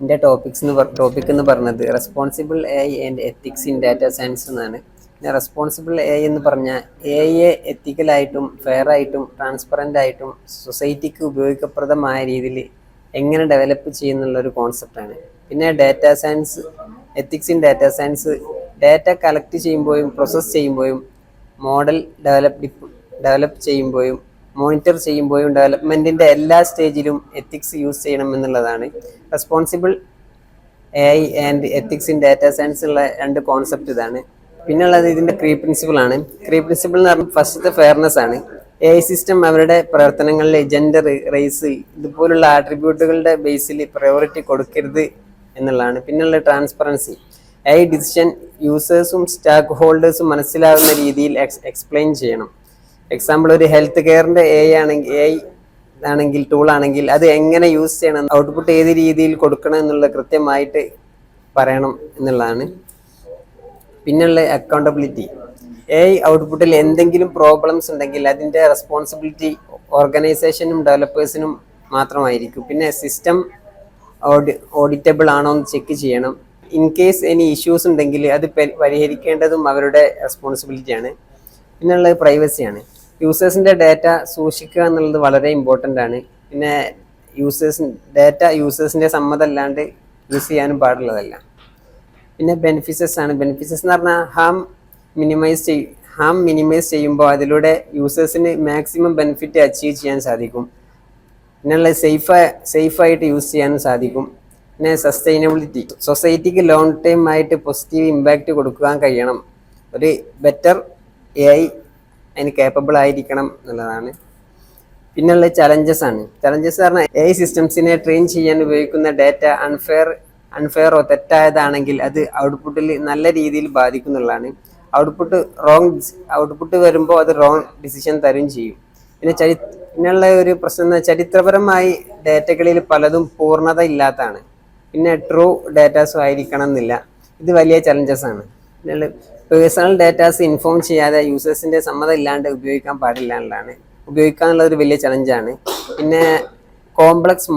എൻ്റെ ടോപ്പിക് എന്ന് പറഞ്ഞത് responsible A I and ethics in data science എന്നാണ്. പിന്നെ റെസ്പോൺസിബിൾ എ ഐ എന്ന് പറഞ്ഞാൽ എ ഐയെ എത്തിക്കലായിട്ടും ഫെയർ ആയിട്ടും ട്രാൻസ്പെറൻ്റ് ആയിട്ടും സൊസൈറ്റിക്ക് ഉപയോഗപ്രദമായ രീതിയിൽ എങ്ങനെ ഡെവലപ്പ് ചെയ്യുന്നുള്ളൊരു കോൺസെപ്റ്റാണ്. പിന്നെ data science, ethics in data science, data collect ചെയ്യുമ്പോഴും പ്രോസസ്സ് ചെയ്യുമ്പോഴും മോഡൽ ഡെവലപ്പ് ചെയ്യുമ്പോഴും മോണിറ്റർ ചെയ്യുമ്പോഴും ഡെവലപ്മെൻറ്റിൻ്റെ എല്ലാ സ്റ്റേജിലും എത്തിക്സ് യൂസ് ചെയ്യണം എന്നുള്ളതാണ്. Responsible A I and ethics in data science ഉള്ള രണ്ട് കോൺസെപ്റ്റ് ഇതാണ്. പിന്നുള്ളത് ഇതിൻ്റെ പ്രിൻസിപ്പിൾ ആണ്. പ്രിൻസിപ്പിൾ എന്ന് പറഞ്ഞാൽ ഫസ്റ്റത്തെ ഫെയർനെസ് ആണ്. എ ഐ സിസ്റ്റം അവരുടെ പ്രവർത്തനങ്ങളിൽ ജെൻഡർ, റേസ് ഇതുപോലുള്ള ആട്രിബ്യൂട്ടുകളുടെ ബേസിൽ പ്രയോറിറ്റി കൊടുക്കരുത് എന്നുള്ളതാണ്. പിന്നുള്ള ട്രാൻസ്പെറൻസി, എ ഐ ഡിസിഷൻ യൂസേഴ്സും സ്റ്റാക്ക് ഹോൾഡേഴ്സും മനസ്സിലാകുന്ന രീതിയിൽ എക്സ്പ്ലെയിൻ ചെയ്യണം. എക്സാമ്പിൾ, ഒരു ഹെൽത്ത് കെയറിൻ്റെ എ ഐ ആണെങ്കിൽ ടൂൾ ആണെങ്കിൽ അത് എങ്ങനെ യൂസ് ചെയ്യണം, ഔട്ട്പുട്ട് ഏത് രീതിയിൽ കൊടുക്കണം എന്നുള്ള കൃത്യമായിട്ട് പറയണം എന്നുള്ളതാണ്. പിന്നുള്ള അക്കൗണ്ടബിലിറ്റി, എ ഐ ഔട്ട്പുട്ടിൽ എന്തെങ്കിലും പ്രോബ്ലംസ് ഉണ്ടെങ്കിൽ അതിൻ്റെ റെസ്പോൺസിബിലിറ്റി ഓർഗനൈസേഷനും ഡെവലപ്പേഴ്സിനും മാത്രമായിരിക്കും. പിന്നെ സിസ്റ്റം ഓഡിറ്റബിൾ ആണോ എന്ന് ചെക്ക് ചെയ്യണം. ഇൻ കേസ് എനി ഇഷ്യൂസ് ഉണ്ടെങ്കിൽ അത് പരിഹരിക്കേണ്ടതും അവരുടെ റെസ്പോൺസിബിലിറ്റിയാണ്. പിന്നുള്ളത് പ്രൈവസിയാണ്. യൂസേഴ്സിൻ്റെ ഡാറ്റ സൂക്ഷിക്കുക എന്നുള്ളത് വളരെ ഇമ്പോർട്ടൻ്റ് ആണ്. പിന്നെ യൂസേഴ്സിൻ്റെ സമ്മതം അല്ലാണ്ട് യൂസ് ചെയ്യാനും പാടുള്ളതല്ല. പിന്നെ ബെനിഫിറ്റ്സ് ആണ്. ബെനിഫിറ്റ്സ് എന്ന് പറഞ്ഞാൽ ഹാം മിനിമൈസ് ചെയ്യുമ്പോൾ അതിലൂടെ യൂസേഴ്സിന് മാക്സിമം ബെനിഫിറ്റ് അച്ചീവ് ചെയ്യാൻ സാധിക്കും. പിന്നെയുള്ള സേഫായിട്ട് യൂസ് ചെയ്യാനും സാധിക്കും. പിന്നെ സസ്റ്റൈനബിലിറ്റി, സൊസൈറ്റിക്ക് ലോങ് ടൈം ആയിട്ട് പോസിറ്റീവ് ഇമ്പാക്റ്റ് കൊടുക്കാൻ കഴിയണം. ഒരു ബെറ്റർ എ ഐ അതിന് കേപ്പബിൾ ആയിരിക്കണം എന്നുള്ളതാണ്. പിന്നെയുള്ള ചലഞ്ചസ് ആണ്. ചലഞ്ചസ് പറഞ്ഞാൽ എ ഐ സിസ്റ്റംസിനെ ട്രെയിൻ ചെയ്യാൻ ഉപയോഗിക്കുന്ന ഡാറ്റ അൺഫെയറോ തെറ്റായതാണെങ്കിൽ അത് ഔട്ട്പുട്ടിൽ നല്ല രീതിയിൽ ബാധിക്കുന്നുള്ളതാണ്. ഔട്ട്പുട്ട് വരുമ്പോൾ അത് റോങ് ഡിസിഷൻ തരും ചെയ്യും. പിന്നെയുള്ള ഒരു പ്രശ്നം, ചരിത്രപരമായി ഡാറ്റകളിൽ പലതും പൂർണ്ണത ഇല്ലാത്തതാണ്. പിന്നെ ട്രൂ ഡാറ്റാസും ആയിരിക്കണം എന്നില്ല. ഇത് വലിയ ചലഞ്ചസ് ആണ്. പിന്നെ പേഴ്സണൽ ഡാറ്റാസ് ഇൻഫോം ചെയ്യാതെ യൂസേഴ്സിൻ്റെ സമ്മതം ഇല്ലാണ്ട് ഉപയോഗിക്കാൻ പാടില്ല എന്നുള്ളതാണ്. ഉപയോഗിക്കാന്നുള്ളതൊരു വലിയ ചലഞ്ചാണ്. പിന്നെ കോംപ്ലക്സ്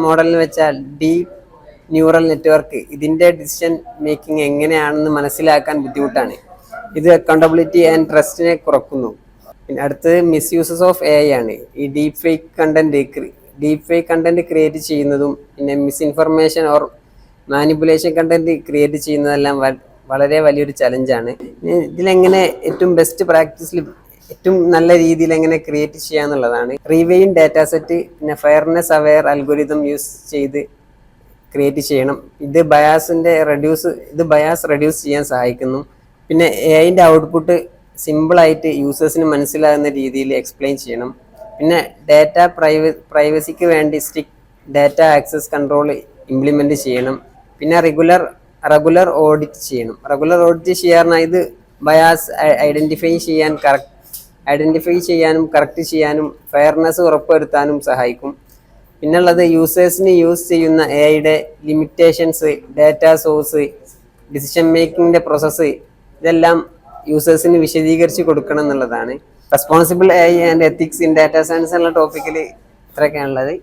മോഡൽ എന്ന് വെച്ചാൽ ഡീപ് ന്യൂറൽ നെറ്റ്വർക്ക്, ഇതിൻ്റെ ഡിസിഷൻ മേക്കിംഗ് എങ്ങനെയാണെന്ന് മനസ്സിലാക്കാൻ ബുദ്ധിമുട്ടാണ്. ഇത് അക്കൗണ്ടബിലിറ്റി ആൻഡ് ട്രസ്റ്റിനെ കുറക്കുന്നു. പിന്നെ അടുത്തത് മിസ്യൂസസ് ഓഫ് എ ഐ ആണ്. ഈ ഡീപ് ഫേക്ക് കണ്ടന്റ് ക്രിയേറ്റ് ചെയ്യുന്നതും പിന്നെ misinformation or manipulation content create ചെയ്യുന്നതെല്ലാം വളരെ വലിയൊരു ചലഞ്ചാണ്. ഇതിലെങ്ങനെ ഏറ്റവും ബെസ്റ്റ് പ്രാക്ടീസിൽ ഏറ്റവും നല്ല രീതിയിൽ എങ്ങനെ ക്രിയേറ്റ് ചെയ്യാന്നുള്ളതാണ്. റീവെയിൻ ഡാറ്റാ സെറ്റ്, പിന്നെ ഫെയർനെസ് അവെയർ അൽഗോരിതം യൂസ് ചെയ്ത് ക്രിയേറ്റ് ചെയ്യണം. ഇത് ബയാസ് റെഡ്യൂസ് ചെയ്യാൻ സഹായിക്കുന്നു. പിന്നെ എ ഐൻ്റെ ഔട്ട്പുട്ട് സിമ്പിളായിട്ട് യൂസേഴ്സിന് മനസ്സിലാകുന്ന രീതിയിൽ എക്സ്പ്ലെയിൻ ചെയ്യണം. പിന്നെ പ്രൈവസിക്ക് വേണ്ടി strict data access control implement ചെയ്യണം. പിന്നെ റെഗുലർ ഓഡിറ്റ് ചെയ്യണം. ചെയ്യാറുണ്ട്. ഇത് ബയാസ് ഐഡൻറ്റിഫൈ ചെയ്യാനും കറക്റ്റ് ചെയ്യാനും ഫെയർനെസ് ഉറപ്പുവരുത്താനും സഹായിക്കും. പിന്നുള്ളത് യൂസേഴ്സിന് യൂസ് ചെയ്യുന്ന എ ഐയുടെ ലിമിറ്റേഷൻസ്, ഡാറ്റ സോഴ്സ്, ഡിസിഷൻ മേക്കിങ്ങിൻ്റെ പ്രോസസ്സ്, ഇതെല്ലാം യൂസേഴ്സിന് വിശദീകരിച്ച് കൊടുക്കണം എന്നുള്ളതാണ്. Responsible A I and ethics in data science എന്നുള്ള ടോപ്പിക്കിൽ ഇത്രയൊക്കെയാണുള്ളത്.